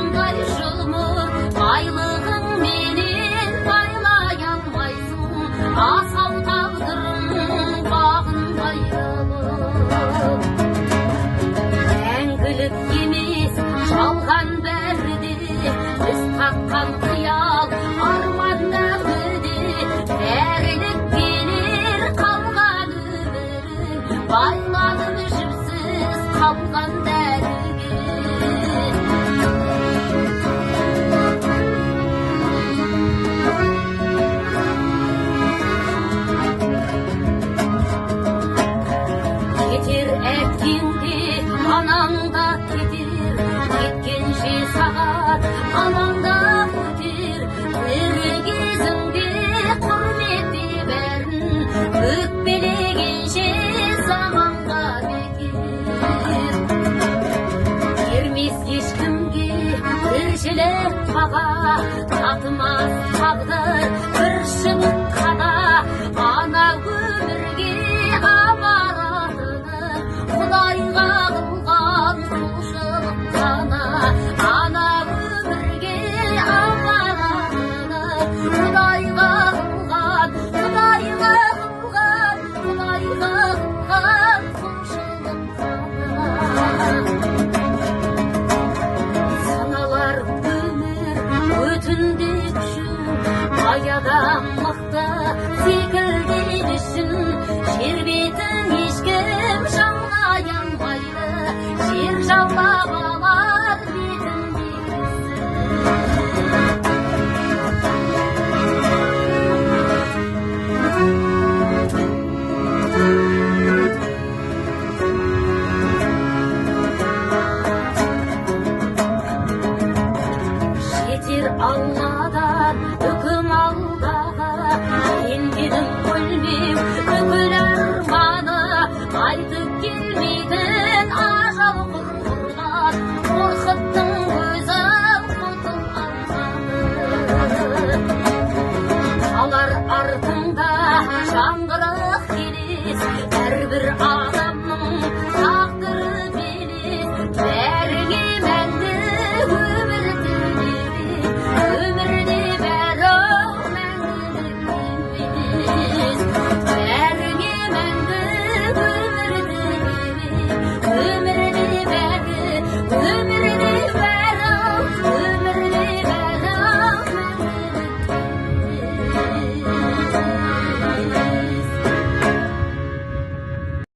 қандай жұмыр, байлығың менен байлай алмайсың, асау тағдырың бағынбай алып. Мәңгілік емес жалған бәрі де, біз қаққан қиял арманда күде, мәңгілік келер қалған өмір, байланып жіпсіз қалған дәріге. Кетер әкеңде анаңда кетер, кеткенше сағат анаңда өтер, бір кезіңде құрметте бәрін, өкпелегенше заманға бекер. Ермес ешкімге тіршілік баға, татымас тағдыр бір шыбық қана, ана өмірге апаратыны Құдайға қылған құлшылық қана, ана өмірге апаратыны Құдайға қылған құлшылық қана. Саналар өмір өтінде күшін, аядан мықты секілден үшін, жер бетін ешкім жалғай алмайды, жер жалғап алар бетін жетер Алладан үкім алдағы, сен дедің өлмеу бүкіл